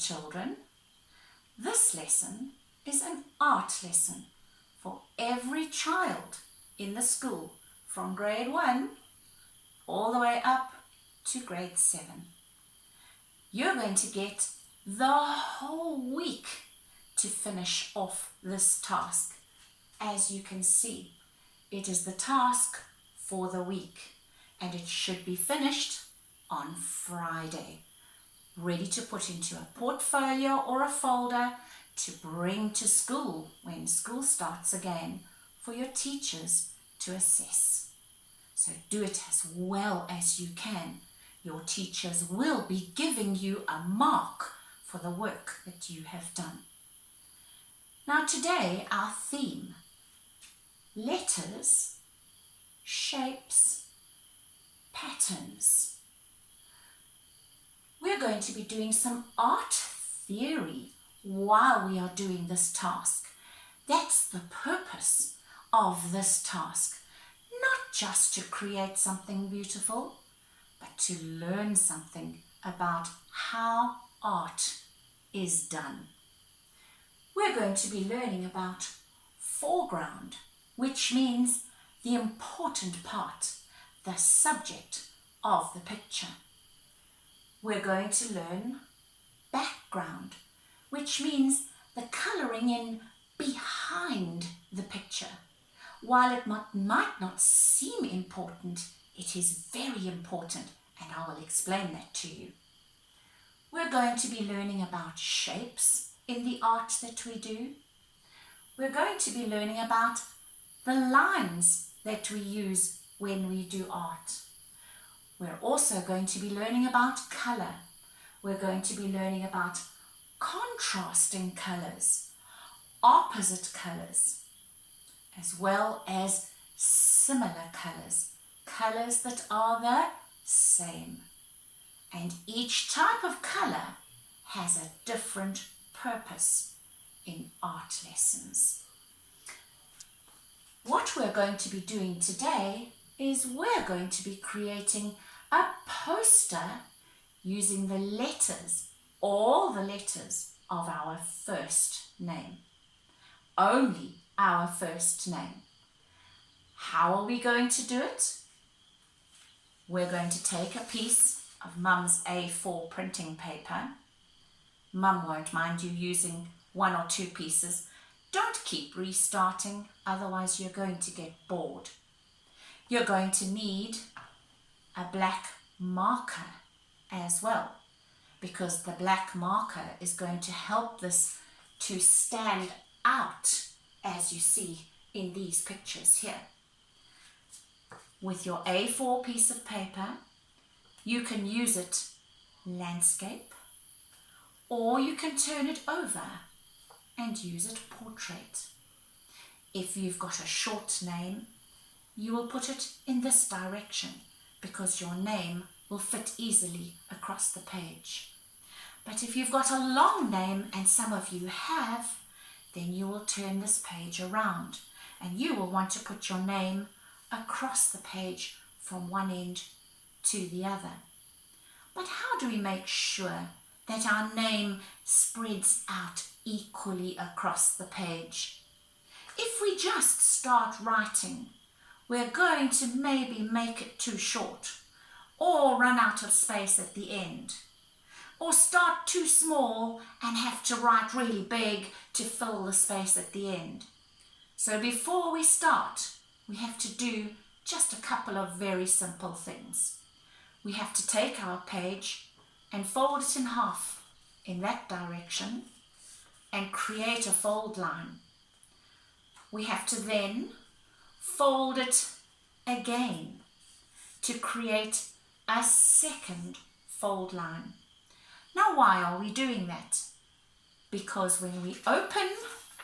children, this lesson is an art lesson for every child in the school from grade 1 all the way up to grade 7. You're going to get the whole week to finish off this task. As you can see, it is the task for the week and it should be finished on Friday, ready to put into a portfolio or a folder to bring to school when school starts again for your teachers to assess. So do it as well as you can. Your teachers will be giving you a mark for the work that you have done. Now today our theme, letters, shapes, patterns. We're going to be doing some art theory while we are doing this task. That's the purpose of this task. Not just to create something beautiful, but to learn something about how art is done. We're going to be learning about foreground, which means the important part, the subject of the picture. We're going to learn background, which means the colouring in behind the picture. While it might not seem important, it is very important, and I will explain that to you. We're going to be learning about shapes in the art that we do. We're going to be learning about the lines that we use when we do art. We're also going to be learning about colour. We're going to be learning about contrasting colours, opposite colours, as well as similar colours, colours that are the same. And each type of colour has a different purpose in art lessons. What we're going to be doing today is we're going to be creating a poster using the letters, all the letters of our first name. Only our first name. How are we going to do it? We're going to take a piece of Mum's A4 printing paper. Mum won't mind you using 1 or 2 pieces. Don't keep restarting, otherwise you're going to get bored. You're going to need a black marker as well, because the black marker is going to help this to stand out, as you see in these pictures here. With your A4 piece of paper, you can use it landscape, or you can turn it over and use it portrait. If you've got a short name, you will put it in this direction because your name will fit easily across the page. But if you've got a long name, and some of you have, then you will turn this page around and you will want to put your name across the page from one end to the other. But how do we make sure that our name spreads out equally across the page? If we just start writing, we're going to maybe make it too short, or run out of space at the end, or start too small and have to write really big to fill the space at the end. So before we start, we have to do just a couple of very simple things. We have to take our page and fold it in half in that direction and create a fold line. We have to then fold it again to create a second fold line. Now, why are we doing that? Because when we open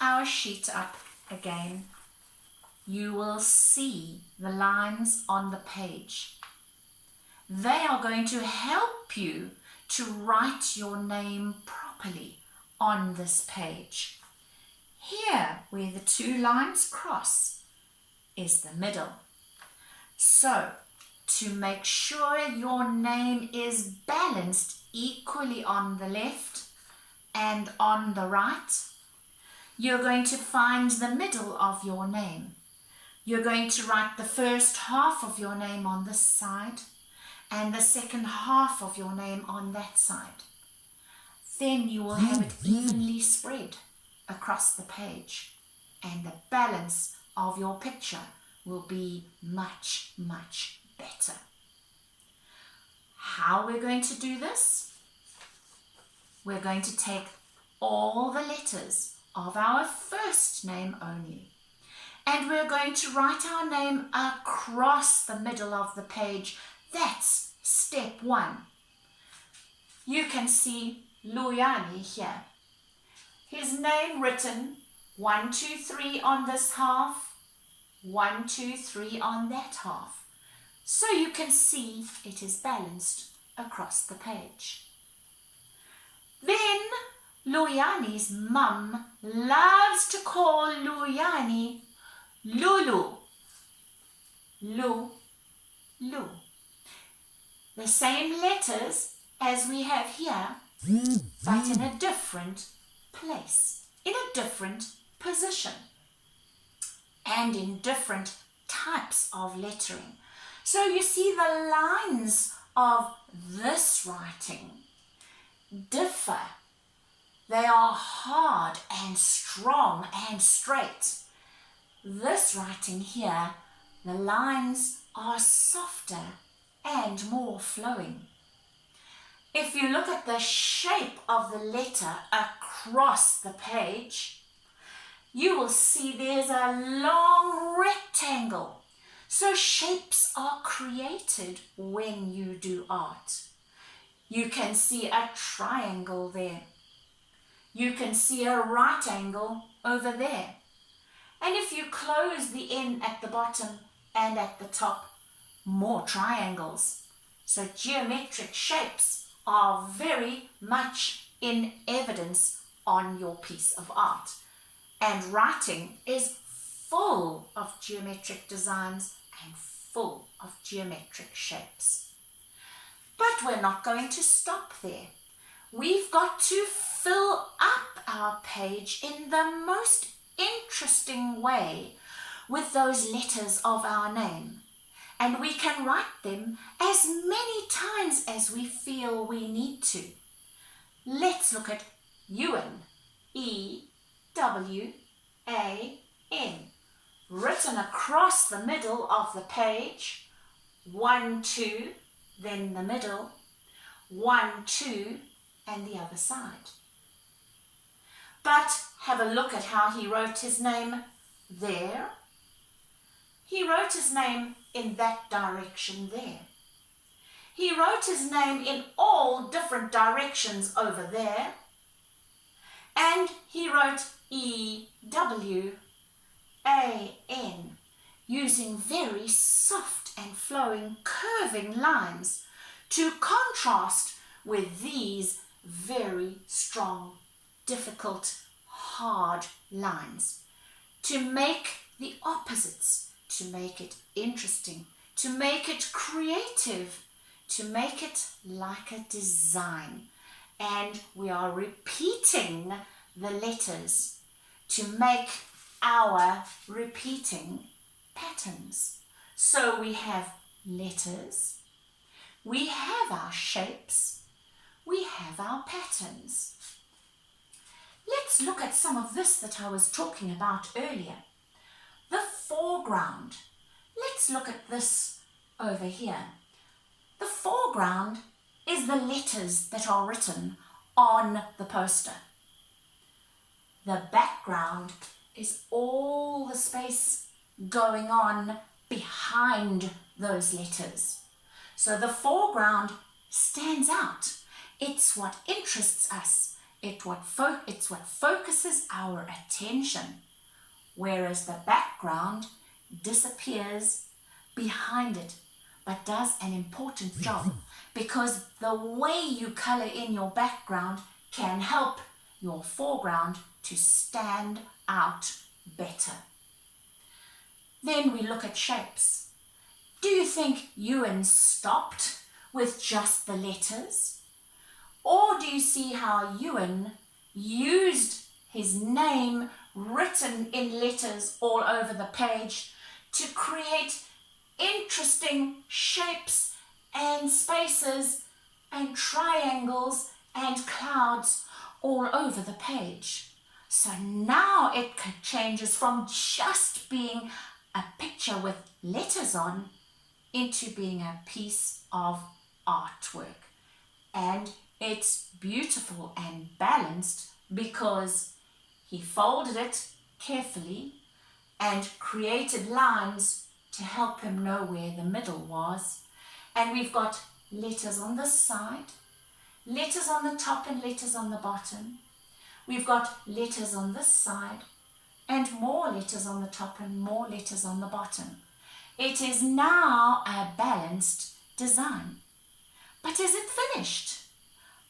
our sheet up again, you will see the lines on the page. They are going to help you to write your name properly on this page. Here, where the 2 lines cross, is the middle. So, to make sure your name is balanced equally on the left and on the right, you're going to find the middle of your name. You're going to write the first half of your name on this side and the second half of your name on that side. Then you will have it evenly spread across the page, and the balance of your picture will be much, much better. How we're going to do this? We're going to take all the letters of our first name only, and we're going to write our name across the middle of the page. That's step 1. You can see Luyani here. His name written 1, 2, 3 on this half, 1, 2, 3 on that half. So you can see it is balanced across the page. Then Luyani's mum loves to call Luyani Lulu. Lu, Lu. The same letters as we have here, but in a different place, in a different position, and in different types of lettering. So you see the lines of this writing differ. They are hard and strong and straight. This writing here, the lines are softer and more flowing. If you look at the shape of the letter across the page, you will see there's a long rectangle. So shapes are created when you do art. You can see a triangle there. You can see a right angle over there. And if you close the N at the bottom and at the top, more triangles. So geometric shapes are very much in evidence on your piece of art. And writing is full of geometric designs and full of geometric shapes. But we're not going to stop there. We've got to fill up our page in the most interesting way with those letters of our name. And we can write them as many times as we feel we need to. Let's look at Ewan, E-W-A-N, written across the middle of the page, 1, 2, then the middle, 1, 2, and the other side. But have a look at how he wrote his name there. He wrote his name in that direction there. He wrote his name in all different directions over there. And he wrote E-W-A-N using very soft and flowing curving lines to contrast with these very strong, difficult, hard lines, to make the opposites, to make it interesting, to make it creative, to make it like a design. And we are repeating the letters to make our repeating patterns. So we have letters, we have our shapes, we have our patterns. Let's look at some of this that I was talking about earlier. The foreground. Let's look at this over here. The foreground is the letters that are written on the poster. The background is all the space going on behind those letters. So the foreground stands out. It's what interests us. It's what focuses our attention. Whereas the background disappears behind it, but does an important job, because the way you color in your background can help your foreground to stand out better. Then we look at shapes. Do you think Ewan stopped with just the letters? Or do you see how Ewan used his name written in letters all over the page to create interesting shapes and spaces and triangles and clouds all over the page. So now it changes from just being a picture with letters on into being a piece of artwork. And it's beautiful and balanced because he folded it carefully and created lines to help him know where the middle was. And we've got letters on this side, letters on the top and letters on the bottom. We've got letters on this side and more letters on the top and more letters on the bottom. It is now a balanced design. But is it finished?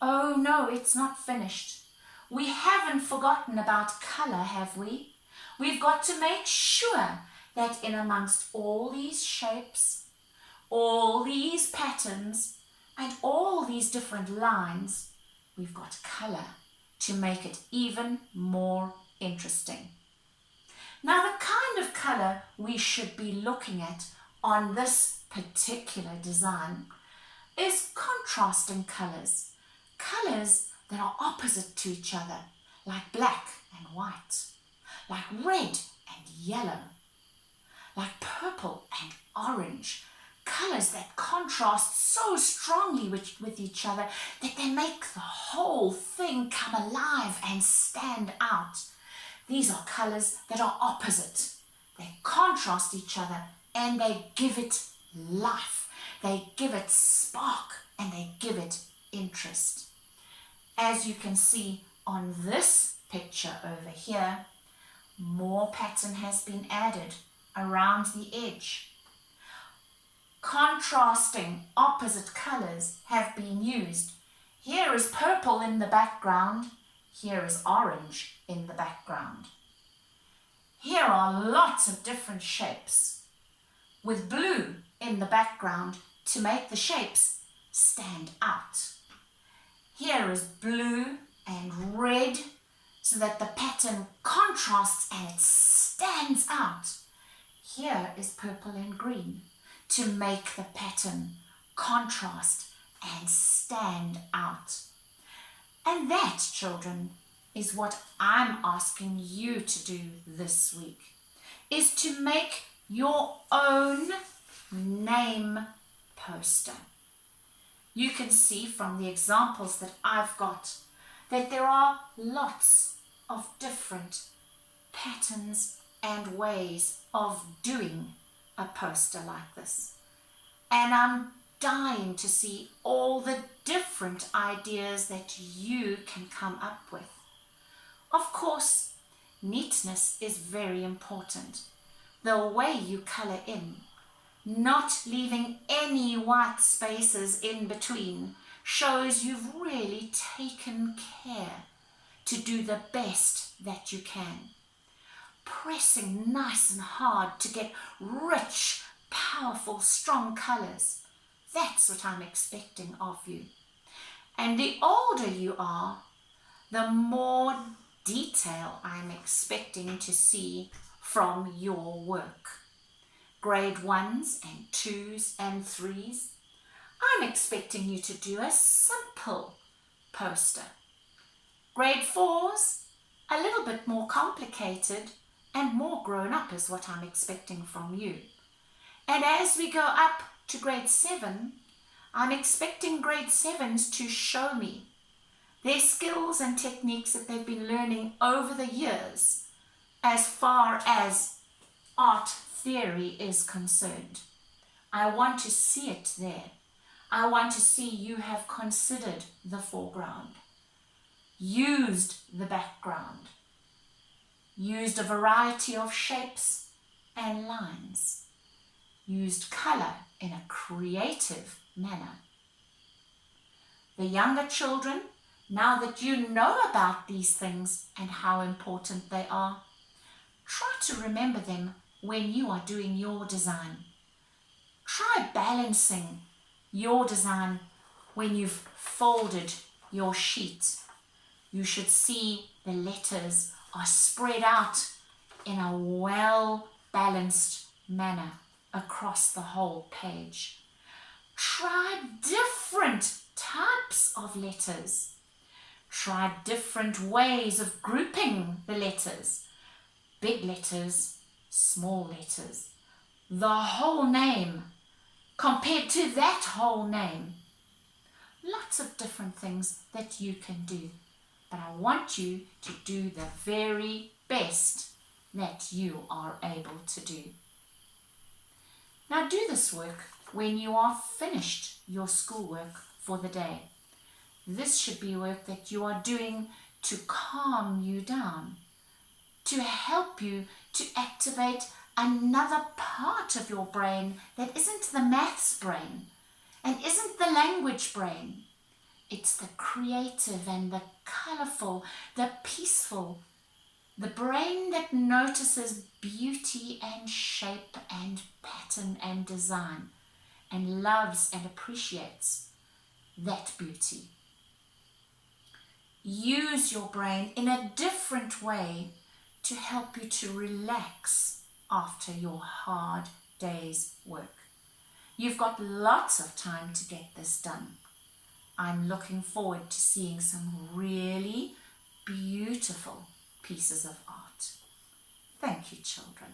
Oh no, it's not finished. We haven't forgotten about colour, have we? We've got to make sure that in amongst all these shapes, all these patterns, and all these different lines, we've got colour to make it even more interesting. Now, the kind of colour we should be looking at on this particular design is contrasting colours. Colours that are opposite to each other, like black and white, like red and yellow, like purple and orange. Colours that contrast so strongly with each other that they make the whole thing come alive and stand out. These are colours that are opposite. They contrast each other and they give it life. They give it spark and they give it interest. As you can see on this picture over here, more pattern has been added around the edge. Contrasting opposite colours have been used. Here is purple in the background, here is orange in the background. Here are lots of different shapes with blue in the background to make the shapes stand out. Here is blue and red so that the pattern contrasts and it stands out. Here is purple and green to make the pattern contrast and stand out. And that, children, is what I'm asking you to do this week, is to make your own name poster. You can see from the examples that I've got that there are lots of different patterns and ways of doing a poster like this. And I'm dying to see all the different ideas that you can come up with. Of course, neatness is very important. The way you colour in, not leaving any white spaces in between, shows you've really taken care to do the best that you can. Pressing nice and hard to get rich, powerful, strong colours. That's what I'm expecting of you. And the older you are, the more detail I'm expecting to see from your work. Grade 1s and 2s and 3s, I'm expecting you to do a simple poster. Grade 4s, a little bit more complicated and more grown up is what I'm expecting from you. And as we go up to grade 7, I'm expecting grade 7s to show me their skills and techniques that they've been learning over the years as far as art theory is concerned. I want to see it there. I want to see you have considered the foreground, used the background, used a variety of shapes and lines, used colour in a creative manner. The younger children, now that you know about these things and how important they are, try to remember them when you are doing your design. Try balancing your design when you've folded your sheet. You should see the letters are spread out in a well-balanced manner across the whole page. Try different types of letters. Try different ways of grouping the letters. Big letters, small letters, the whole name compared to that whole name. Lots of different things that you can do, but I want you to do the very best that you are able to do. Now do this work when you are finished your schoolwork for the day. This should be work that you are doing to calm you down, to help you to activate another part of your brain that isn't the maths brain and isn't the language brain. It's the creative and the colourful, the peaceful, the brain that notices beauty and shape and pattern and design and loves and appreciates that beauty. Use your brain in a different way to help you to relax after your hard day's work. You've got lots of time to get this done. I'm looking forward to seeing some really beautiful pieces of art. Thank you, children.